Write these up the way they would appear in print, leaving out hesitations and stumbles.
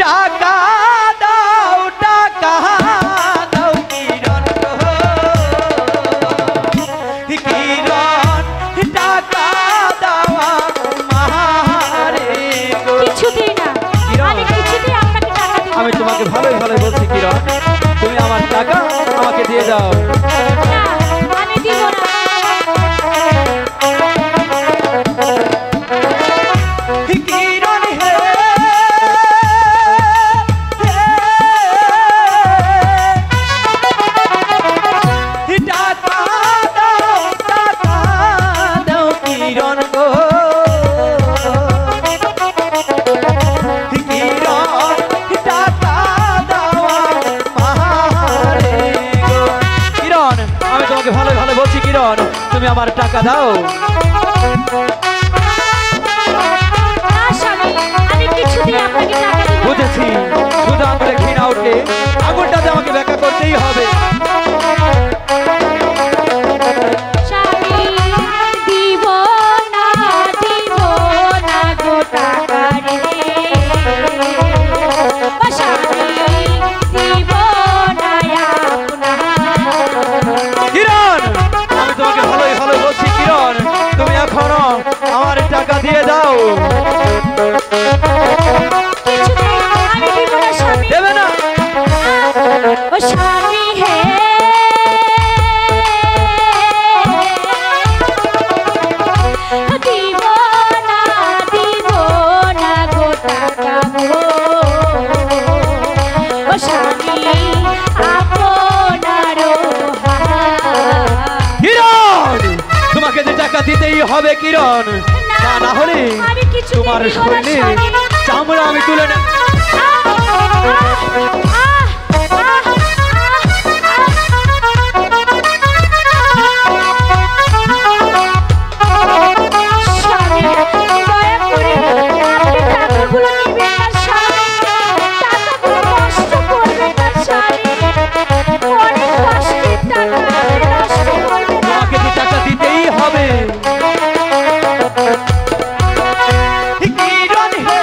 টাকা দাও কিরণ কিরণ টাকা দাও আমারে গো। কিছুতেই না, আমি কিছুতেই আপনাকে টাকা দেব না। আমি তোমাকে ভালোই ভালোই বলছি কিরণ, তুমি আমার টাকা আমাকে দিয়ে দাও। না, আমি দিব না। কিরণ হে টাকা দাও কিরণ গো কিরণ টাকা দাও আমারে গো। কিরণ আমি তোমাকে ভালো ভালো বলছি কিরণ, তুমি আমার টাকা দাও। না স্বামী, আমি কিছুতেই আপনাকে টাকা দেব না। বুঝেছি, শুধু আমাদের ঘৃণা উঠে আগুনটাতে আমাকে ব্যাখ্যা করতেই হবে। স্বামী, দিব না গো টাকা রে। ও স্বামী, দিব না আপনার। কিরণ আমি তোমাকে ভালোই ভালো বলছি কিরণ, তুমি এখনো আমার টাকা দিয়ে দাও। কিছুতেই আমি দিব না স্বামী। দেবে না? ও স্বামী হে, দিব না গো টাকা গো। ও স্বামী আপনার কিরণ তোমাকে যে টাকা দিতেই হবে কিরণ, তা না হলে আমি কিছুতেই তোমার দিব না শরীরে স্বামী। চামড়া আমি তুলে নেব। স্বামী, দয়া করে আপনি টাকাগুলো নিবেন না স্বামী। টাকাগুলো নষ্ট করবেন না স্বামী। অনেক কষ্টের টাকা, আপনি নষ্ট করবেন না। তোমাকে যে টাকা দিতেই হবে। কিরণ হে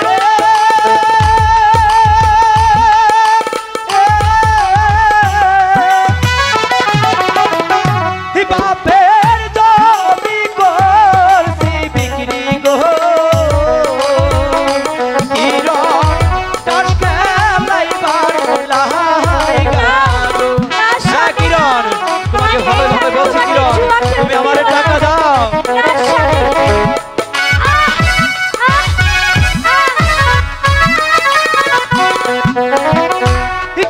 বাপের জমি করছি বিক্রি গো। কিরণ টাস খেলাইবার লাইগা গো। হ্যাঁ কিরণ তোমাকে ভালো ভাবে বলছি কিরণ, তুমি আমার টাকা দাও। না স্বামী।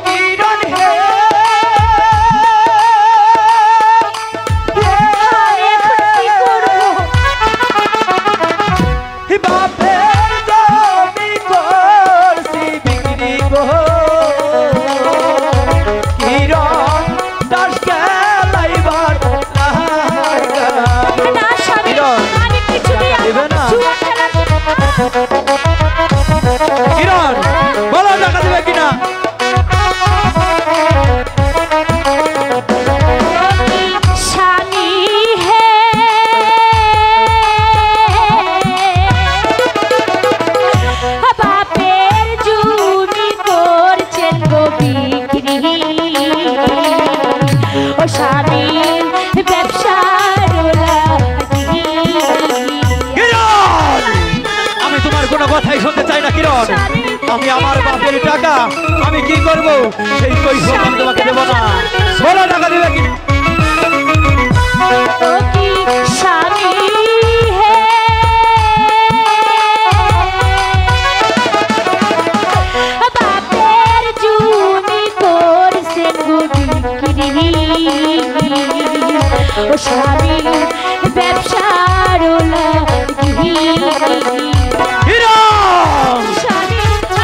কিরণ হে আমি এখন কি করবো? বাপের জমি করছি বিক্রি গো। কিরণ টাস খেলাইবার লাইগা গো। না স্বামী, কিরণ আমি কিছুতেই টাকা দেবে না? জুয়া খেলা কিরণ বলো টাকা দেবে কিনা? স্বামী হে, বাপের জমি করছেন গো বিক্রি। ও স্বামী ব্যবসার লাগি। কিরণ আমি তোমার কোনো কথাই শুনতে চাই না কিরণ। আমি আমার বাপের টাকা আমি কি করব সেই কৈফিয়ত আমি তোমাকে দেব না। বলো টাকা দেবে কিনা? ও কি স্বামী হে, বাপের জমি করছেন গো বিক্রি। ও স্বামী ব্যবসার লাগি। কিরণ স্বামী,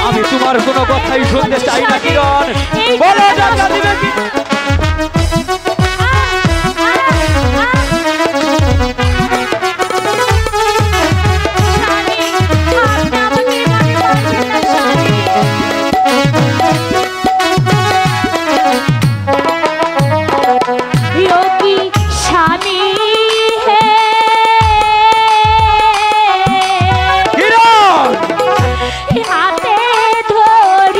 আমি তোমার কোনো কথাই শুনতে চাই না কিরণ। বলো টাকা দেবে কিনা? হাতে ধরে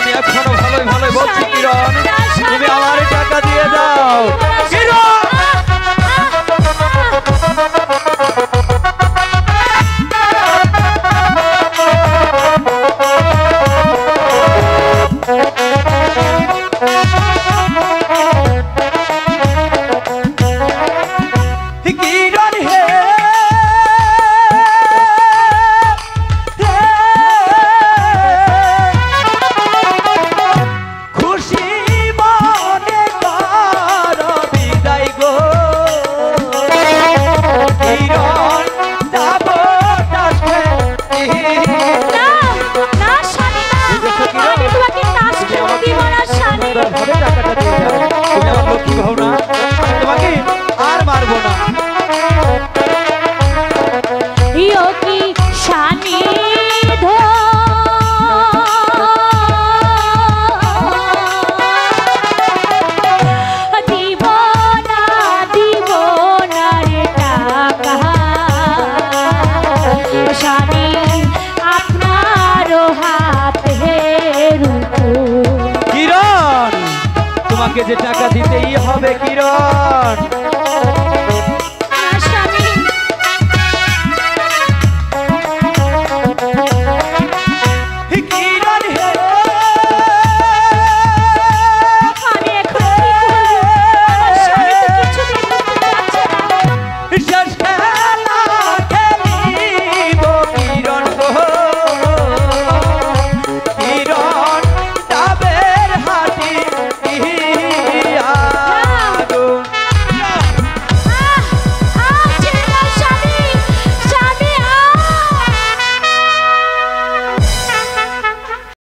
আমি এখনো ভালোই ভালোই বলছি কিরণ, তুমি আমার টাকা দিয়ে দাও কিরণ। তোমাকে যে টাকা দিতেই হবে কিরণ।